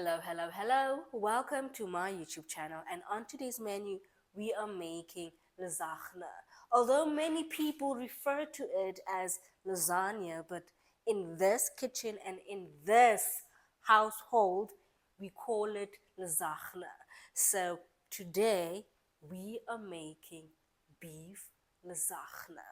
Hello. Welcome to my YouTube channel. And on today's menu, we are making lasagna. Although many people refer to it as lasagna, but in this kitchen and in this household, we call it lasagna. So today, we are making beef lasagna.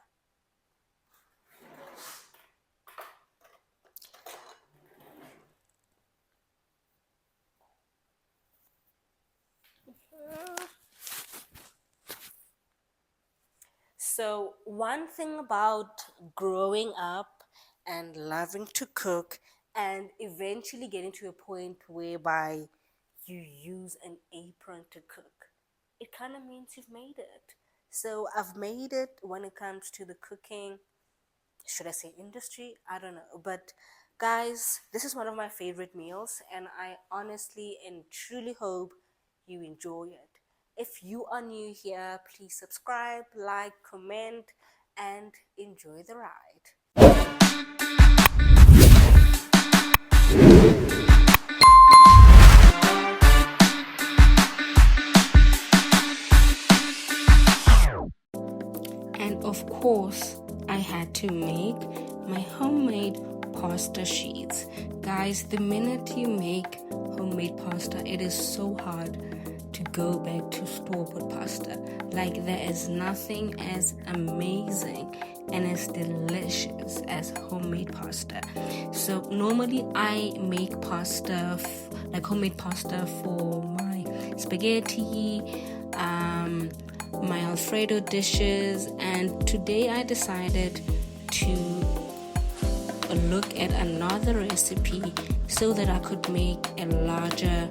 So, one thing about growing up and loving to cook and eventually getting to a point whereby you use an apron to cook, it kind of means you've made it. So, I've made it when it comes to the cooking, should I say industry? I don't know. But, guys, this is one of my favorite meals, and I honestly and truly hope you enjoy it. If you are new here, please subscribe, like, comment, and enjoy the ride. And of course, I had to make my homemade pasta sheets. Guys, the minute you make homemade pasta, it is so hard to go back to store-bought pasta. Like, there is nothing as amazing and as delicious as homemade pasta. So normally I make pasta, like homemade pasta for my spaghetti, my Alfredo dishes, and today I decided to look at another recipe so that I could make a larger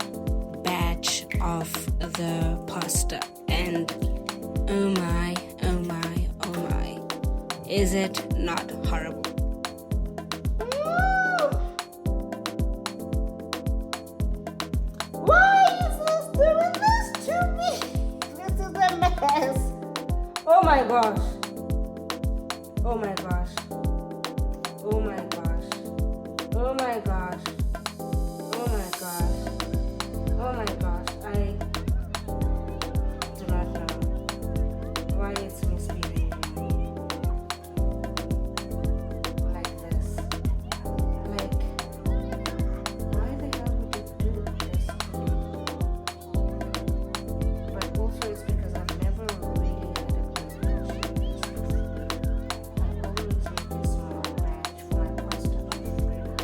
batch of the pasta. And oh my, is it not horrible? Why is this doing this to me? This is a mess. Oh my gosh. Oh my gosh. Oh my gosh. Oh my gosh. Oh my gosh. Oh my gosh. I do not know why it's misbehaving like this. Like, why the hell would it do this to me? But also it's because I've never really had a good I always make a small batch for my pasta Alfredo.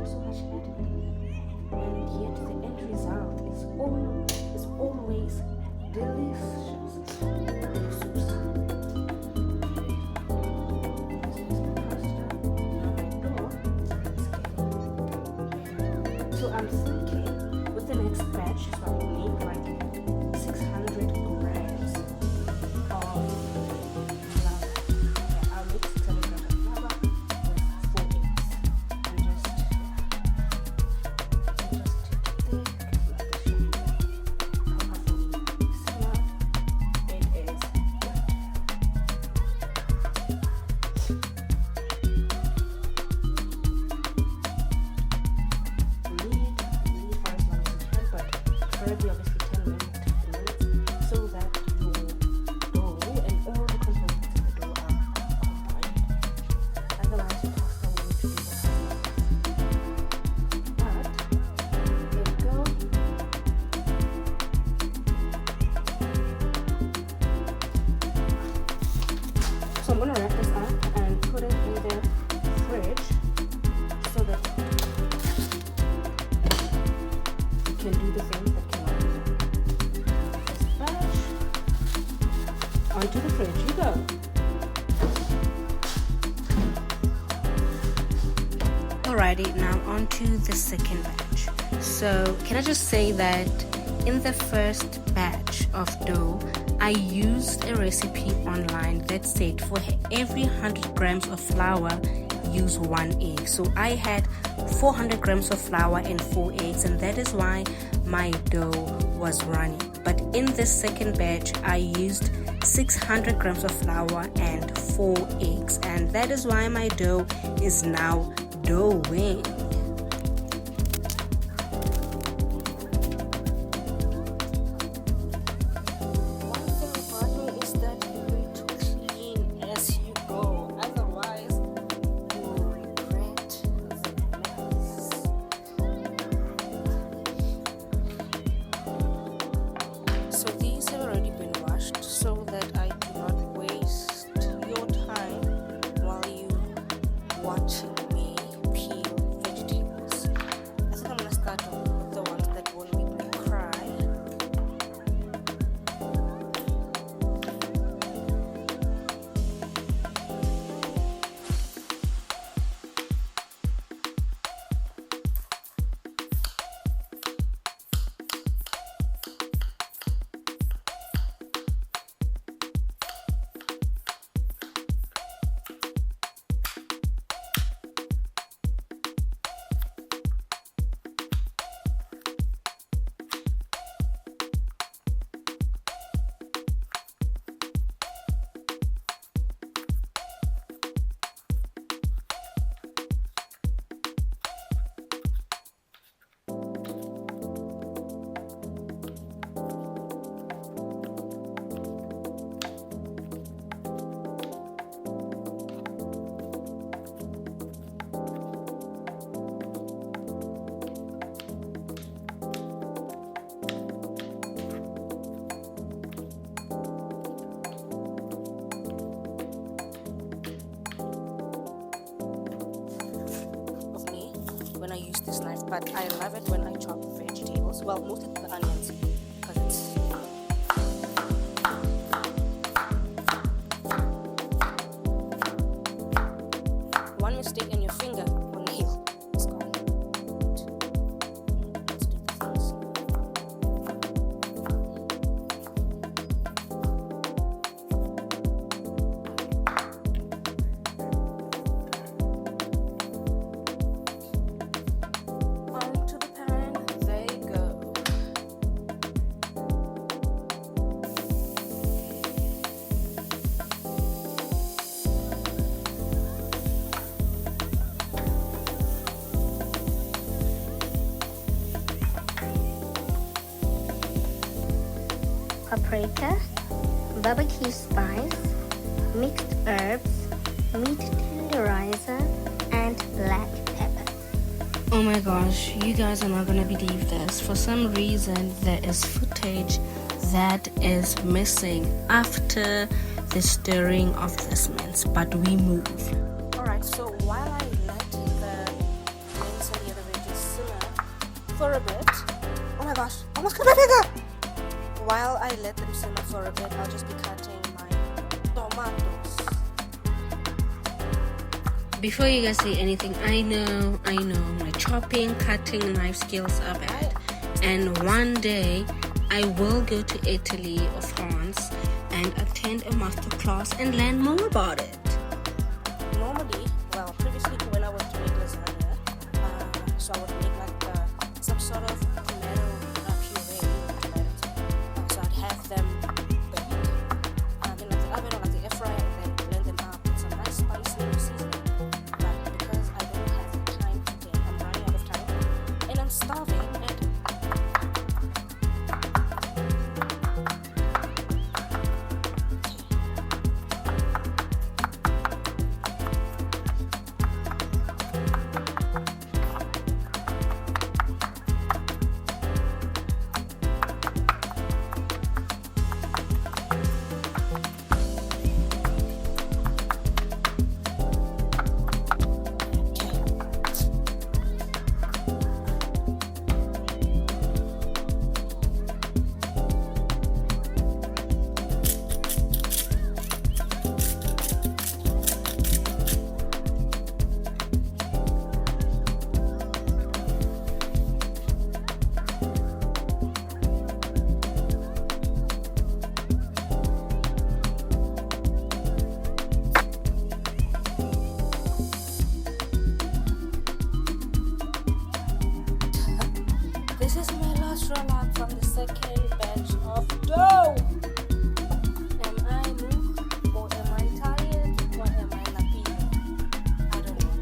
so much editing, and yet the end result is always delicious. So I'm thinking with the next batch, so I will make like 600 grams of flour. Yeah, I'll make 600 grams of flour with 4 eggs. And just preferably obviously 10 minutes, 15 minutes, so that your dough and all the components in the dough are combined. Otherwise your pasta will need to be but there we go. So I'm going to wrap this up and put it in the fridge so that you can do the things that cannot be done. This batch onto the fridge you go. Alrighty, now onto the second batch. So can I just say that in the first batch of dough, I used a recipe online that said for every 100 grams of flour, use 1 egg. So I had 400 grams of flour and 4 eggs, and that is why my dough was runny. But in this second batch, I used 600 grams of flour and 4 eggs, and that is why my dough is now doughing. When I use this knife, but I love it when I chop vegetables. Well, mostly the onions, because it's one mistake and your finger or nail is gone. Let's do the things. Paprika, barbecue spice, mixed herbs, meat tenderizer, and black pepper. Oh my gosh, you guys are not gonna believe this. For some reason, there is footage that is missing after the stirring of this mince, but we move. Alright, so while I let the mince and the other for a bit. Oh my gosh, almost cut my finger! While I let them simmer for a bit, I'll just be cutting my tomatoes. Before you guys say anything, I know my chopping, cutting, knife skills are bad. And one day, I will go to Italy or France and attend a master class and learn more about it. Normally, well, previously when I went to make lasagna, so I would make like some sort of tomato puree, right? So I'd have them baked, then like the oven or like the air fryer, and then blend them up with some nice spicy seasoning. But because I don't have time today, I'm running out of time, and I'm starving, and this is my last roll out from the second batch of dough. Am I moved or am I tired or am I lapid? I don't know.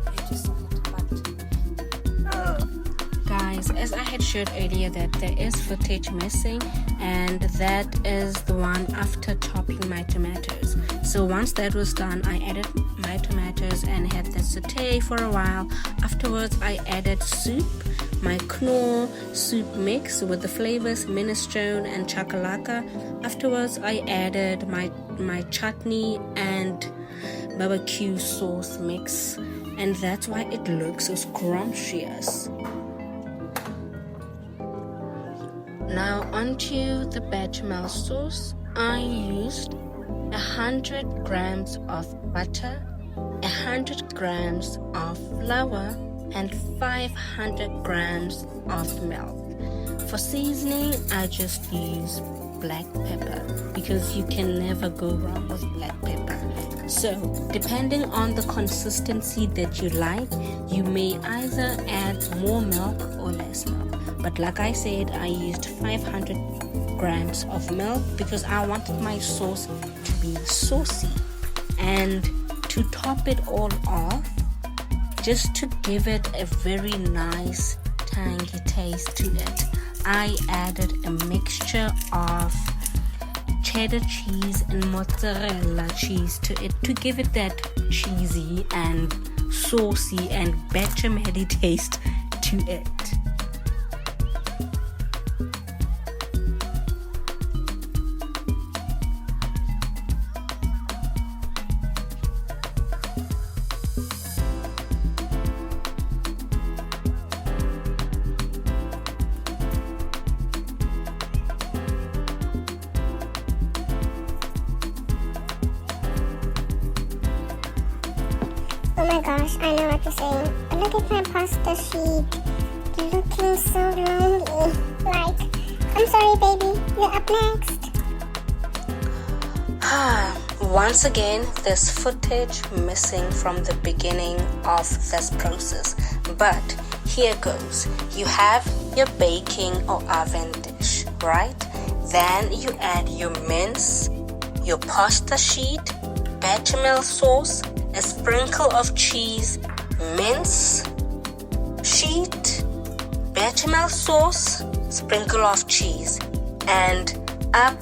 I just but Guys, as I had shared earlier that there is footage missing, and that is the one after chopping my tomatoes. So once that was done, I added my tomatoes and had the saute for a while. Afterwards, I added soup, my knorr soup mix with the flavors minestrone and chakalaka. Afterwards, I added my chutney and barbecue sauce mix, and that's why it looks so scrumptious. Now onto the bechamel sauce. I used 100 grams of butter, 100 grams of flour, and 500 grams of milk. For seasoning, I just use black pepper because you can never go wrong with black pepper. So, depending on the consistency that you like, you may either add more milk or less milk. But like I said, I used 500 grams of milk because I wanted my sauce to be saucy. And to top it all off, just to give it a very nice tangy taste to it, I added a mixture of cheddar cheese and mozzarella cheese to it to give it that cheesy and saucy and bechamel-y taste to it. Oh my gosh, I know what you're saying. Look at my pasta sheet. Looking so lonely. Like, I'm sorry, baby. You're up next. Once again, there's footage missing from the beginning of this process. But here goes. You have your baking or oven dish, right? Then you add your mince, your pasta sheet, bechamel sauce, a sprinkle of cheese, mince, sheet, bechamel sauce, sprinkle of cheese, and up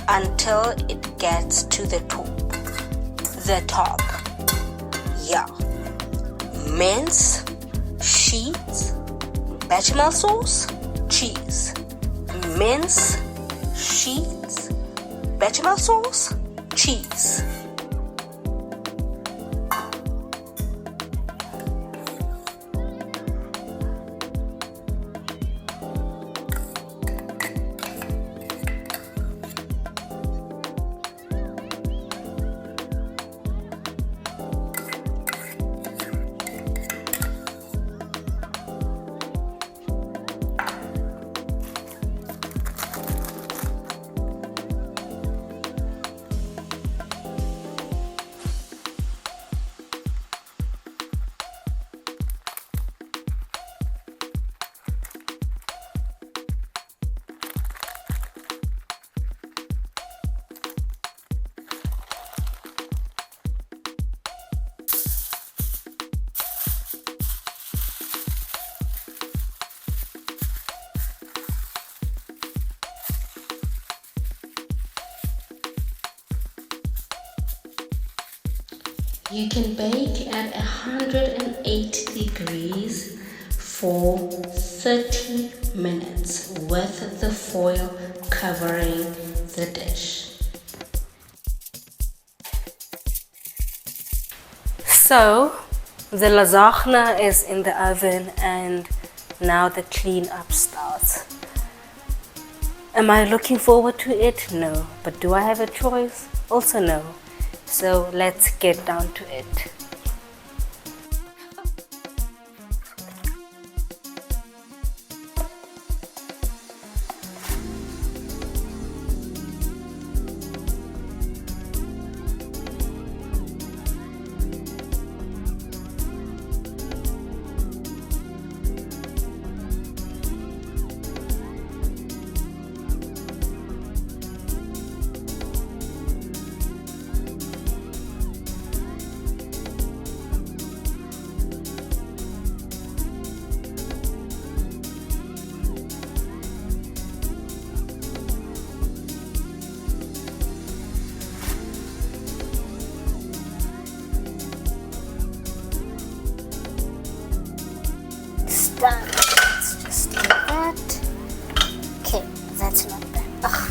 until it gets to the top. Yeah. Mince, sheet, bechamel sauce, cheese. Mince, sheet, bechamel sauce, cheese. You can bake at 180 degrees for 30 minutes with the foil covering the dish. So the lasagna is in the oven and now the cleanup starts. Am I looking forward to it? No. But do I have a choice? Also no. So let's get down to it. Done. Let's just do that. Okay, that's not bad. Ugh.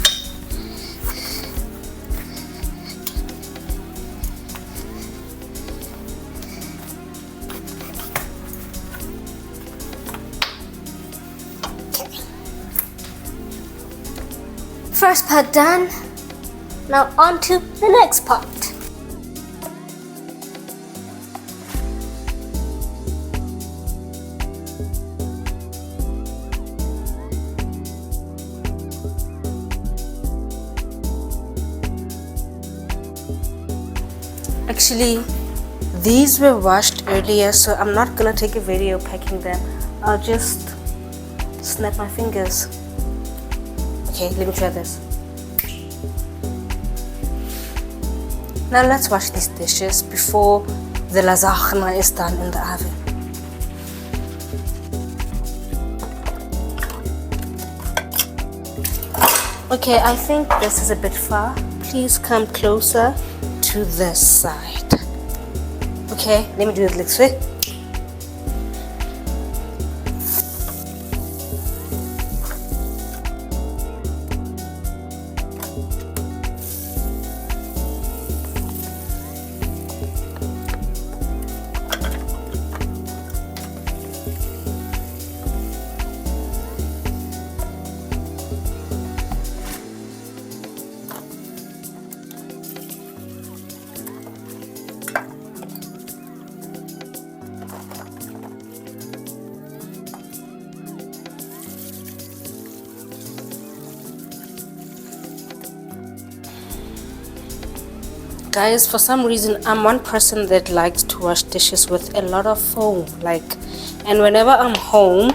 Okay. First part done. Now on to the next part. Actually, these were washed earlier, so I'm not gonna take a video packing them. I'll just snap my fingers. Okay, let me try this. Now let's wash these dishes before the lasagna is done in the oven. Okay, I think this is a bit far. Please come closer to this side. Okay, let me do it this way. Guys, for some reason I'm one person that likes to wash dishes with a lot of foam, and whenever I'm home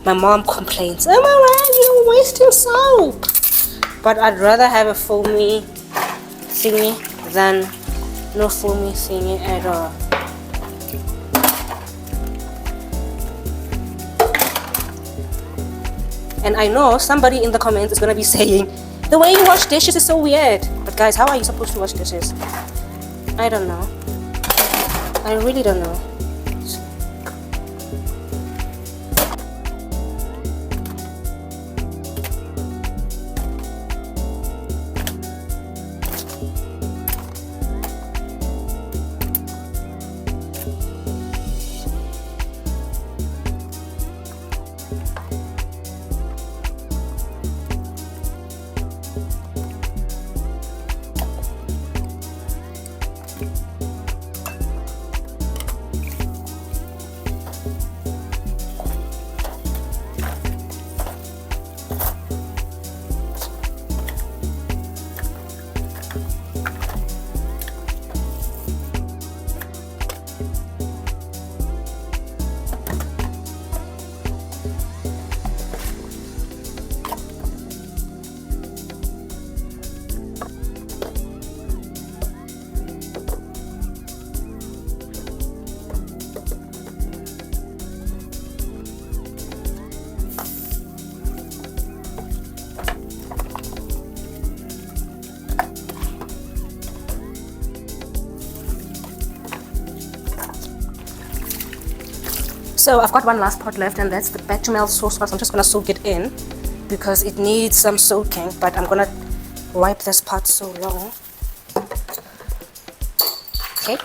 my mom complains, "Oh my God, you're wasting soap." But I'd rather have a foamy thingy than no foamy thingy at all. And I know somebody in the comments is gonna be saying, "The way you wash dishes is so weird." But guys, how are you supposed to wash dishes? I don't know. I really don't know. So I've got one last part left, and that's the bechamel sauce. I'm just gonna soak it in because it needs some soaking, but I'm gonna wipe this part so long. Okay.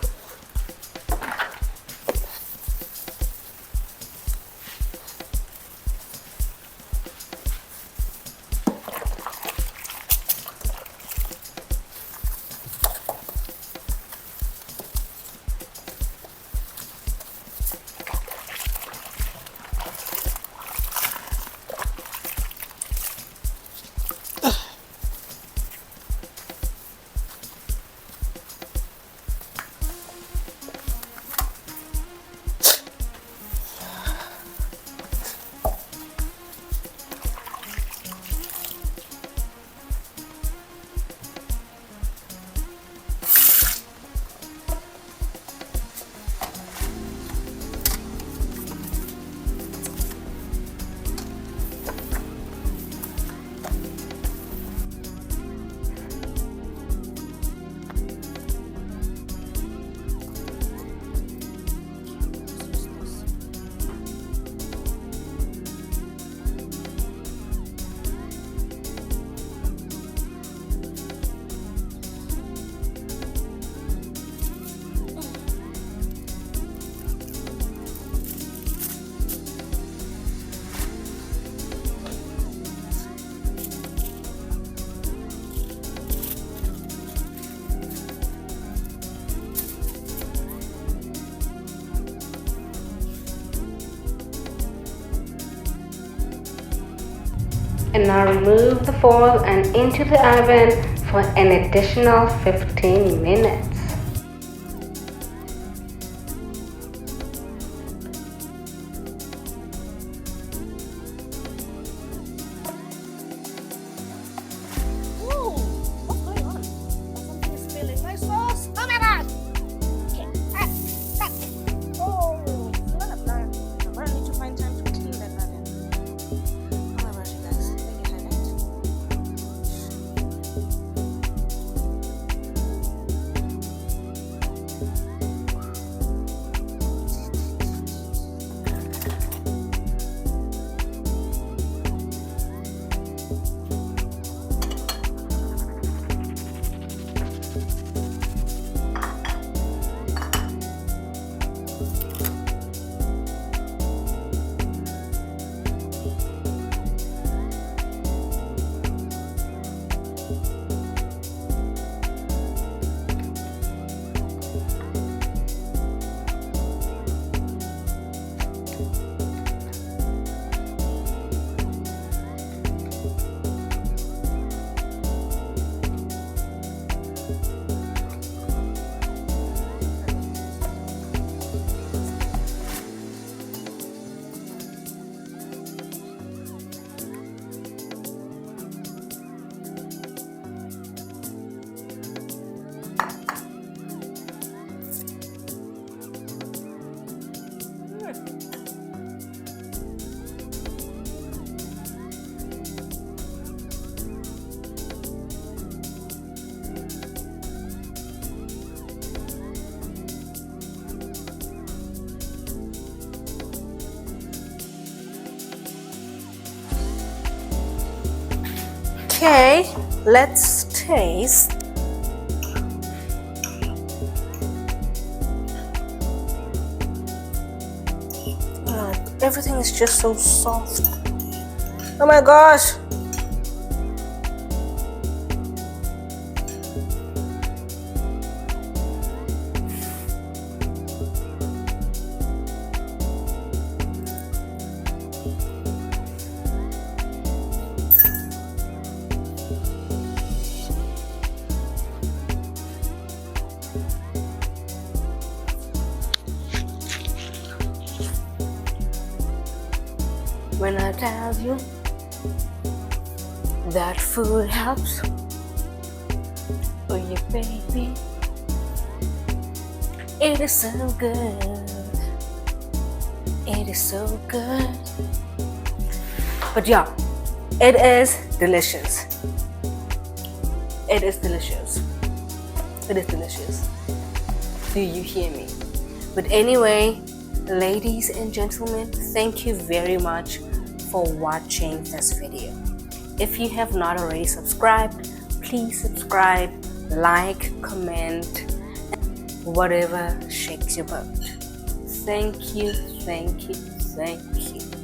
And now remove the foil and into the oven for an additional 15 minutes. Ooh, what's going on? Something is spilling my sauce. Oh my god! Okay, oh, it's not a plan. I'm gonna need to find time to clean that oven. Oh my gosh, you guys, let me highlight. Okay, let's taste. Everything is just so soft. Oh my gosh. When I tell you that food helps, oh yeah baby, it is so good, it is so good. But yeah, it is delicious. It is delicious. It is delicious. Do you hear me? But anyway, Ladies and gentlemen, thank you very much for watching this video. If you have not already subscribed, please subscribe, like, comment, whatever shakes your boat. Thank you, thank you, thank you.